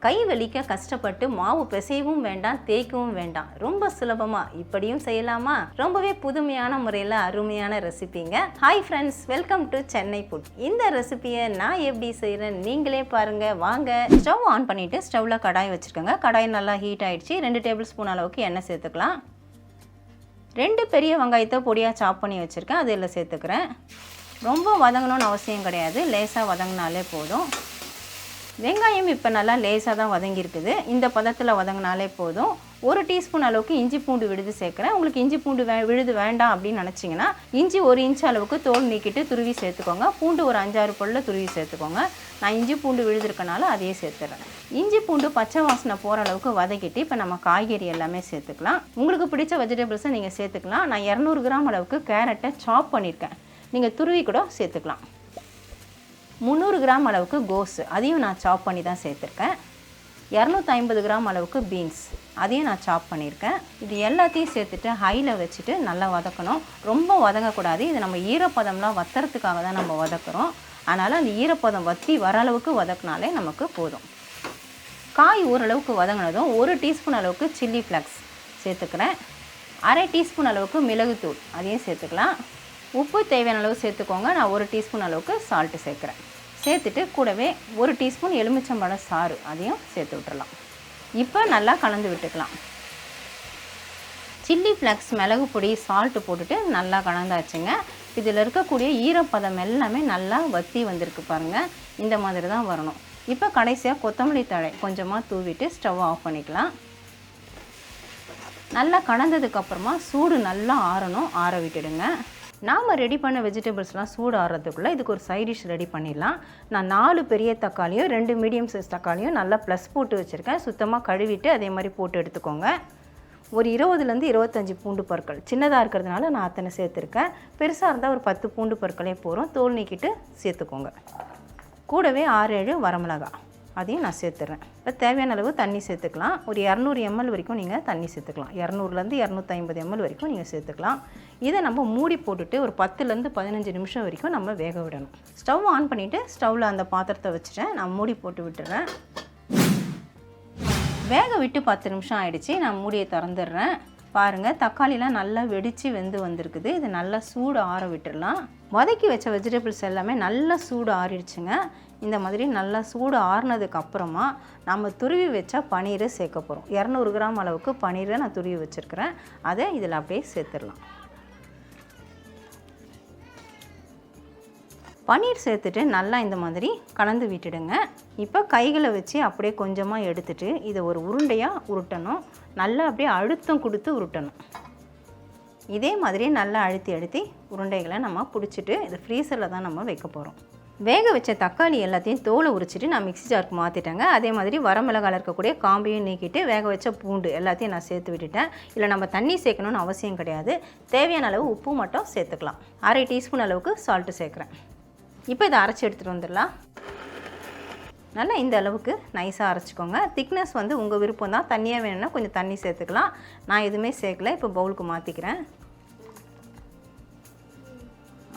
கை வலிக்க கஷ்டப்பட்டு மாவு பிசையவும் வேண்டாம், தேய்க்கவும் வேண்டாம். ரொம்ப சுலபமாக இப்படியும் செய்யலாமா? ரொம்பவே புதுமையான முறையில் அருமையான ரெசிபிங்க. Hi friends, welcome to Chennai food. இந்த ரெசிபியை நான் எப்படி செய்கிறேன் நீங்களே பாருங்கள் வாங்க. ஸ்டவ் ஆன் பண்ணிவிட்டு ஸ்டவ்வில் கடாய் வச்சுருக்கேங்க. கடாய் நல்லா ஹீட் ஆகிடுச்சு. 2 டேபிள் ஸ்பூன் அளவுக்கு எண்ணெய் சேர்த்துக்கலாம். 2 பெரிய வெங்காயத்தை பொடியாக சாப் பண்ணி வச்சுருக்கேன், அதில் சேர்த்துக்கிறேன். ரொம்ப வதங்கணும்னு அவசியம் கிடையாது, லேசாக வதங்கினாலே போதும். வெங்காயம் இப்போ நல்லா லேசாக தான் வதங்கியிருக்குது. இந்த பதத்தில் வதங்கினாலே போதும். 1 டீஸ்பூன் அளவுக்கு இஞ்சி பூண்டு விழுது சேர்க்குறேன். உங்களுக்கு இஞ்சி பூண்டு விழுது வேண்டாம் அப்படின்னு நினச்சிங்கன்னா இஞ்சி 1 இன்ச் அளவுக்கு தோல் நீக்கிட்டு துருவி சேர்த்துக்கோங்க. பூண்டு ஒரு 5-6 பல்ல துருவி சேர்த்துக்கோங்க. நான் இஞ்சி பூண்டு விழுது இருக்கனால அதையே சேர்த்துறேன். இஞ்சி பூண்டு பச்சை வாசனை போகிற அளவுக்கு வதக்கிட்டு இப்போ நம்ம காய்கறி எல்லாமே சேர்த்துக்கலாம். உங்களுக்கு பிடிச்ச வெஜிடபிள்ஸை நீங்கள் சேர்த்துக்கலாம். நான் 200 கிராம் அளவுக்கு கேரட்டை சாப் பண்ணியிருக்கேன், நீங்கள் துருவி கூட சேர்த்துக்கலாம். 300 கிராம் அளவுக்கு கோஸ், அதையும் நான் சாப் பண்ணி தான் சேர்த்துருக்கேன். 250 கிராம் அளவுக்கு பீன்ஸ், அதையும் நான் சாப் பண்ணியிருக்கேன். இது எல்லாத்தையும் சேர்த்துட்டு ஹையில் வச்சுட்டு நல்லா வதக்கணும். ரொம்ப வதங்கக்கூடாது. இது நம்ம ஈரப்பதம்லாம் வத்துறதுக்காக தான் நம்ம வதக்குறோம். அதனால் அந்த ஈரப்பதம் வற்றி வர அளவுக்கு வதக்கினாலே நமக்கு போதும். காய் ஓரளவுக்கு வதங்கினதும் 1 டீஸ்பூன் அளவுக்கு சில்லி ஃப்ளக்ஸ் சேர்த்துக்கிறேன். 1/2 டீஸ்பூன் அளவுக்கு மிளகுத்தூள், அதையும் சேர்த்துக்கலாம். உப்பு தேவையான அளவு சேர்த்துக்கோங்க. நான் 1 டீஸ்பூன் அளவுக்கு சால்ட்டு சேர்க்குறேன். சேர்த்துட்டு கூடவே 1 டீஸ்பூன் எலுமிச்சம்பழ சாறு, அதையும் சேர்த்து விட்டுறலாம். இப்போ நல்லா கலந்து விட்டுக்கலாம். சில்லி ஃப்ளக்ஸ், மிளகு பொடி, சால்ட்டு போட்டுட்டு நல்லா கலந்தாச்சுங்க. இதில் இருக்கக்கூடிய ஈரப்பதம் எல்லாமே நல்லா வற்றி வந்திருக்கு பாருங்கள். இந்த மாதிரி தான் வரணும். இப்போ கடைசியாக கொத்தமல்லி தழை கொஞ்சமாக தூவிட்டு ஸ்டவ் ஆஃப் பண்ணிக்கலாம். நல்லா கலந்ததுக்கப்புறமா சூடு நல்லா ஆறணும், ஆற விட்டுடுங்க. நாம் ரெடி பண்ண வெஜிடபிள்ஸ்லாம் சூடு ஆறுறதுக்குள்ளே இதுக்கு ஒரு சைட் டிஷ் ரெடி பண்ணிடலாம். நான் 4 பெரிய தக்காளியும் 2 மீடியம் சைஸ் தக்காளியும் நல்லா ப்ளஸ் போட்டு வச்சுருக்கேன். சுத்தமாக கழுவிட்டு அதே மாதிரி போட்டு எடுத்துக்கோங்க. ஒரு 20லேருந்து 25 பூண்டு பற்கள், சின்னதாக இருக்கிறதுனால நான் அத்தனை சேர்த்துருக்கேன். பெருசாக இருந்தால் ஒரு 10 பூண்டு பற்களே போகிறோம். தோல் நீக்கிட்டு சேர்த்துக்கோங்க. கூடவே 6-7 வரமிளகாய், அதையும் நான் சேர்த்துறேன். இப்போ தேவையான அளவு தண்ணி சேர்த்துக்கலாம். ஒரு 200 ml வரைக்கும் நீங்கள் தண்ணி சேர்த்துக்கலாம். 200லேருந்து 250 ml வரைக்கும் நீங்கள் சேர்த்துக்கலாம். இதை நம்ம மூடி போட்டுட்டு ஒரு 10லேருந்து 15 நிமிஷம் வரைக்கும் நம்ம வேக விடணும். ஸ்டவ் ஆன் பண்ணிவிட்டு ஸ்டவ்வில் அந்த பாத்திரத்தை வச்சுட்டேன். நான் மூடி போட்டு விட்டுறேன். வேக விட்டு 10 நிமிஷம் ஆகிடுச்சு. நான் மூடியை திறந்துடுறேன். பாருங்கள், தக்காளிலாம் நல்லா வெடித்து வெந்து வந்திருக்குது. இது நல்லா சூடு ஆற விட்டுடலாம். வதக்கி வச்ச வெஜிடபிள்ஸ் எல்லாமே நல்லா சூடு ஆறிடுச்சுங்க. இந்த மாதிரி நல்லா சூடு ஆறுனதுக்கு அப்புறமா நம்ம துருவி வச்ச பன்னீரை சேர்க்க போகிறோம். 200 கிராம் அளவுக்கு பன்னீரை நான் துருவி வச்சுருக்கிறேன். அதை இதில் அப்படியே சேர்த்துடலாம். பன்னீர் சேர்த்துட்டு நல்லா இந்த மாதிரி கலந்து விட்டுடுங்க. இப்போ கைகளை வச்சு அப்படியே கொஞ்சமாக எடுத்துட்டு இதை ஒரு உருண்டையாக உருட்டணும். நல்லா அப்படியே அழுத்தம் கொடுத்து உருட்டணும். இதே மாதிரி நல்லா அழுத்தி உருண்டைகளை நம்ம பிடிச்சிட்டு இது ஃப்ரீசரில் தான் நம்ம வைக்க போகிறோம். வேக வச்ச தக்காளி எல்லாத்தையும் தோலை உரிச்சிட்டு நான் மிக்ஸி ஜாருக்கு மாற்றிட்டேங்க. அதே மாதிரி வரமிளகாயில் இருக்கக்கூடிய காம்பையும் நீக்கிட்டு வேக வச்ச பூண்டு எல்லாத்தையும் நான் சேர்த்து விட்டுட்டேன். இல்லை நம்ம தண்ணி சேர்க்கணும்னு அவசியம் கிடையாது. தேவையான அளவு உப்பு மட்டும் சேர்த்துக்கலாம். 1/2 டீஸ்பூன் அளவுக்கு சால்ட்டு சேர்க்குறேன். இப்போ இதை அரைச்சி எடுத்துகிட்டு வந்துடலாம். நல்லா இந்த அளவுக்கு நைஸாக அரைச்சிக்கோங்க. திக்னஸ் வந்து உங்கள் விருப்பம் தான். தண்ணியாக வேணும்னா கொஞ்சம் தண்ணி சேர்த்துக்கலாம். நான் எதுவுமே சேர்க்கல. இப்போ பவுலுக்கு மாற்றிக்கிறேன்.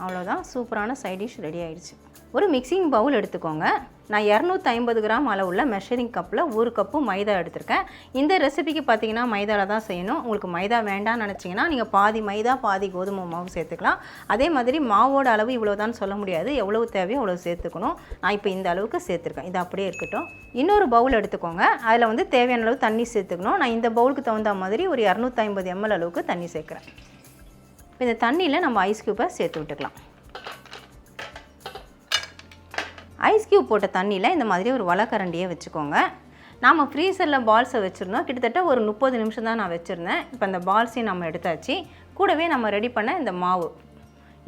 அவ்வளோதான், சூப்பரான சைட் டிஷ் ரெடி ஆகிடுச்சு. ஒரு மிக்சிங் பவுல் எடுத்துக்கோங்க. நான் 250 கிராம் அளவுள்ள மெஷரிங் கப்பில் 1 கப்பு மைதா எடுத்திருக்கேன். இந்த ரெசிபிக்கு பார்த்தீங்கன்னா மைதாவில் தான் செய்யணும். உங்களுக்கு மைதா வேண்டாம்னு நினச்சிங்கன்னா நீங்கள் பாதி மைதா பாதி கோதுமை மாவு சேர்த்துக்கலாம். அதே மாதிரி மாவோட அளவு இவ்வளோதான் சொல்ல முடியாது. எவ்வளவு தேவையோ அவ்வளோ சேர்த்துக்கணும். நான் இப்போ இந்த அளவுக்கு சேர்த்துருக்கேன். இது அப்படியே இருக்கட்டும். இன்னொரு பவுல் எடுத்துக்கோங்க. அதில் வந்து தேவையான அளவு தண்ணி சேர்த்துக்கணும். நான் இந்த பவுலுக்கு தகுந்த மாதிரி ஒரு 250 ml அளவுக்கு தண்ணி சேர்க்குறேன். இந்த தண்ணியில் நம்ம ஐஸ் க்யூப்பை சேர்த்து விட்டுக்கலாம். ஐஸ் க்யூப் போட்ட தண்ணியில் இந்த மாதிரி ஒரு வலைக்கரண்டியை வச்சுக்கோங்க. நாம் ஃப்ரீசரில் பால்ஸை வச்சுருந்தோம். கிட்டத்தட்ட ஒரு 30 நிமிஷம் தான் நான் வச்சுருந்தேன். இப்போ அந்த பால்ஸையும் நம்ம எடுத்தாச்சு. கூடவே நம்ம ரெடி பண்ண இந்த மாவு,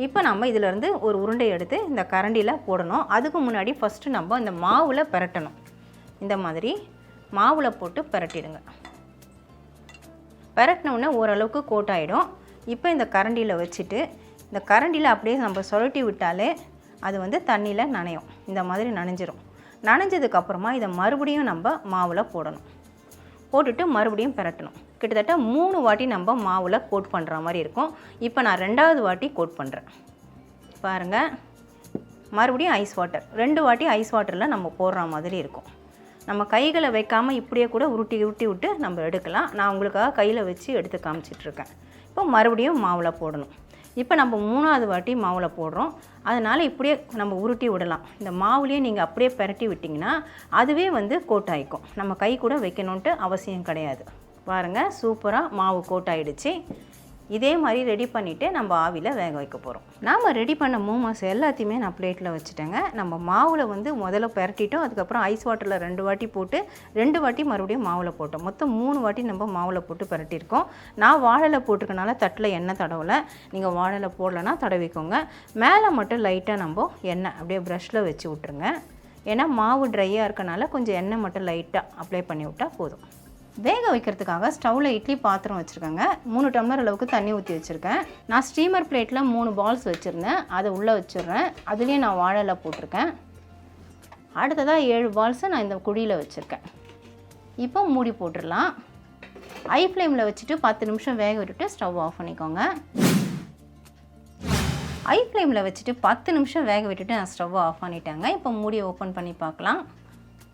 இப்போ நம்ம இதிலேருந்து ஒரு உருண்டை எடுத்து இந்த கரண்டியில் போடணும். அதுக்கு முன்னாடி ஃபஸ்ட்டு நம்ம இந்த மாவில் பிரட்டணும். இந்த மாதிரி மாவில் போட்டு பிரட்டிடுங்க. பிரட்டினோடனே ஓரளவுக்கு கோட் ஆகிடும். இப்போ இந்த கரண்டியில் வச்சுட்டு இந்த கரண்டியில் அப்படியே நம்ம சுழட்டி விட்டாலே அது வந்து தண்ணியில் நனையும். இந்த மாதிரி நனைஞ்சிரும். நனைஞ்சதுக்கப்புறமா இதை மறுபடியும் நம்ம மாவில் போடணும். போட்டுட்டு மறுபடியும் பிரட்டணும். கிட்டத்தட்ட 3 வாட்டி நம்ம மாவில் கோட் பண்ணுற மாதிரி இருக்கும். இப்போ நான் 2வது வாட்டி கோட் பண்ணுறேன். பாருங்கள், மறுபடியும் ஐஸ் வாட்டர் 2 வாட்டி ஐஸ் வாட்டரில் நம்ம போடுற மாதிரி இருக்கும். நம்ம கைகளை வைக்காமல் இப்படியே கூட உருட்டி உருட்டி விட்டு நம்ம எடுக்கலாம். நான் உங்களுக்காக கையில் வச்சு எடுத்து காமிச்சிட்ருக்கேன். இப்போ மறுபடியும் மாவில் போடணும். இப்போ நம்ம 3வது வாட்டி மாவில் போடுறோம். அதனால் இப்படியே நம்ம உருட்டி விடலாம். இந்த மாவுலேயே நீங்கள் அப்படியே பிரட்டி விட்டிங்கன்னா அதுவே வந்து கோட் ஆகிக்கும். நம்ம கை கூட வைக்கணுன்ட்டு அவசியம் கிடையாது. பாருங்கள், சூப்பராக மாவு கோட் ஆகிடுச்சு. இதே மாதிரி ரெடி பண்ணிவிட்டு நம்ம ஆவியில் வேக வைக்க போகிறோம். நாம் ரெடி பண்ண மோமோஸ் எல்லாத்தையுமே நான் பிளேட்டில் வச்சுட்டேங்க. நம்ம மாவில் வந்து முதல்ல பிரட்டிட்டோம். அதுக்கப்புறம் ஐஸ் வாட்டரில் 2 வாட்டி போட்டு 2 வாட்டி மறுபடியும் மாவில் போட்டோம். மொத்தம் 3 வாட்டி நம்ம மாவில் போட்டு பிரட்டியிருக்கோம். நான் வாழையில் போட்டிருக்கனால தட்டில் எண்ணெய் தடவலை. நீங்கள் வாழையில் போடலைன்னா தடவிக்கோங்க. மேலே மட்டும் லைட்டாக நம்ம எண்ணெய் அப்படியே ப்ரஷில் வச்சு விட்ருங்க. ஏன்னா மாவு ட்ரையாக இருக்கனால கொஞ்சம் எண்ணெய் மட்டும் லைட்டாக அப்ளை பண்ணி விட்டால் போதும். வேக வைக்கிறதுக்காக ஸ்டவ்வில் இட்லி பாத்திரம் வச்சுருக்கேங்க. 3 டம்ளர் அளவுக்கு தண்ணி ஊற்றி வச்சுருக்கேன். நான் ஸ்டீமர் பிளேட்டில் 3 பால்ஸ் வச்சுருந்தேன். அதை உள்ளே வச்சுடுறேன். அதுலேயும் நான் வாழையில போட்டிருக்கேன். அடுத்ததாக 7 பால்ஸை நான் இந்த குழியில் வச்சுருக்கேன். இப்போ மூடி போட்டுடலாம். ஹை ஃப்ளேமில் வச்சுட்டு 10 நிமிஷம் வேக விட்டுட்டு ஸ்டவ் ஆஃப் பண்ணிக்கோங்க. ஹை ஃப்ளேமில் வச்சுட்டு 10 நிமிஷம் வேக விட்டுட்டு நான் ஸ்டவ் ஆஃப் பண்ணிட்டேங்க. இப்போ மூடியை ஓப்பன் பண்ணி பார்க்கலாம்.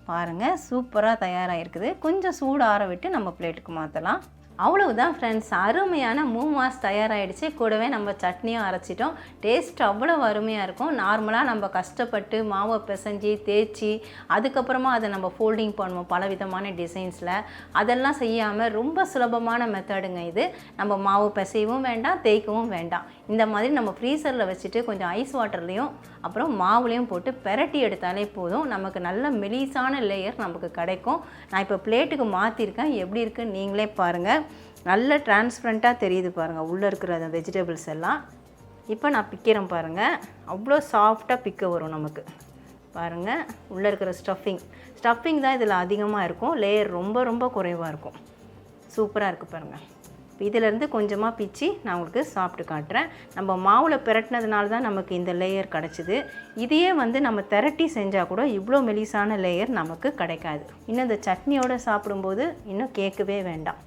பாருங்கள், சூப்பராக தயாராகிருக்குது. கொஞ்சம் சூடு ஆற விட்டு நம்ம பிளேட்டுக்கு மாற்றலாம். அவ்வளவுதான் ஃப்ரெண்ட்ஸ், அருமையான மோமோஸ் தயாராகிடுச்சு. கூடவே நம்ம சட்னியும் அரைச்சிட்டோம். டேஸ்ட் அவ்வளோ அருமையாக இருக்கும். நார்மலாக நம்ம கஷ்டப்பட்டு மாவை பிசைஞ்சி தேய்ச்சி அதுக்கப்புறமா அதை நம்ம ஃபோல்டிங் பண்ணுவோம் பலவிதமான டிசைன்ஸில். அதெல்லாம் செய்யாமல் ரொம்ப சுலபமான மெத்தடுங்க இது. நம்ம மாவு பிசையவும் வேண்டாம், தேய்க்கவும் வேண்டாம். இந்த மாதிரி நம்ம ஃப்ரீசரில் வச்சுட்டு கொஞ்சம் ஐஸ் வாட்டர்லேயும் அப்புறம் மாவுலேயும் போட்டு பெரட்டி எடுத்தாலே போதும். நமக்கு நல்ல மெலிசான லேயர் நமக்கு கிடைக்கும். நான் இப்போ பிளேட்டுக்கு மாற்றிருக்கேன். எப்படி இருக்குன்னு நீங்களே பாருங்கள். நல்ல டிரான்ஸ்பரண்ட்டாக தெரியுது பாருங்கள் உள்ளே இருக்கிற அந்த வெஜிடபிள்ஸ் எல்லாம். இப்போ நான் பிக்கிறேன் பாருங்கள். அவ்வளோ சாஃப்டாக பிக்க வரும் நமக்கு. பாருங்கள், உள்ளே இருக்கிற ஸ்டஃபிங் தான் இதில் அதிகமாக இருக்கும். லேயர் ரொம்ப ரொம்ப குறைவாக இருக்கும். சூப்பராக இருக்குது பாருங்கள். இதிலேருந்து கொஞ்சமாக பிச்சு நான் உங்களுக்கு சாப்பிட்டு காட்டுறேன். நம்ம மாவில் பிரட்டினதுனால தான் நமக்கு இந்த லேயர் கிடச்சிது. இதையே வந்து நம்ம திரட்டி செஞ்சால் கூட இவ்வளோ மெலிசான லேயர் நமக்கு கிடைக்காது. இன்னும் இந்த சட்னியோடு சாப்பிடும்போது இன்னும் கேட்கவே வேண்டாம்.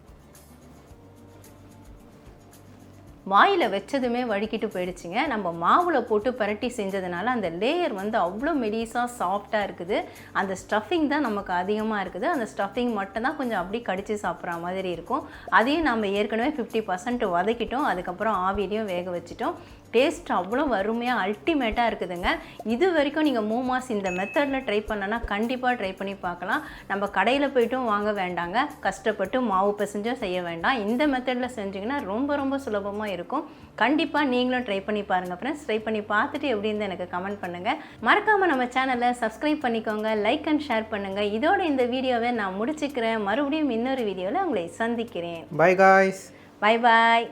வாயில் வச்சதுமே வழுக்கிட்டு போயிடுச்சுங்க. நம்ம மாவில் போட்டு பரட்டி செஞ்சதுனால அந்த லேயர் வந்து அவ்வளோ மெலிசாக சாஃப்டாக இருக்குது. அந்த ஸ்டஃபிங் தான் நமக்கு அதிகமாக இருக்குது. அந்த ஸ்டஃபிங் மட்டும் தான் கொஞ்சம் அப்படி கடித்து சாப்பிட்ற மாதிரி இருக்கும். அதையும் நம்ம ஏற்கனவே 50% வதக்கிட்டோம். அதுக்கப்புறம் ஆவிலையும் வேக வச்சிட்டோம். டேஸ்ட் அவ்வளோ அருமையாக அல்டிமேட்டாக இருக்குதுங்க. இது வரைக்கும் நீங்கள் மோமோஸ் இந்த மெத்தடில் ட்ரை பண்ணனா கண்டிப்பாக ட்ரை பண்ணி பார்க்கலாம். நம்ம கடையில் போய்ட்டும் வாங்க வேண்டாங்க. கஷ்டப்பட்டு மாவு பிசைஞ்சும் செய்ய வேண்டாம். இந்த மெத்தடில் செஞ்சிங்கன்னா ரொம்ப ரொம்ப சுலபமாக இருக்கும். கண்டிப்பாக நீங்களும் ட்ரை பண்ணி பாருங்கள் ஃப்ரெண்ட்ஸ். ட்ரை பண்ணி பார்த்துட்டு எப்படி இருந்து எனக்கு கமெண்ட் பண்ணுங்கள். மறக்காமல் நம்ம சேனலை சப்ஸ்கிரைப் பண்ணிக்கோங்க, லைக் அண்ட் ஷேர் பண்ணுங்கள். இதோட இந்த வீடியோவை நான் முடிச்சுக்கிறேன். மறுபடியும் இன்னொரு வீடியோவில் உங்களை சந்திக்கிறேன். By guys. Bye bye.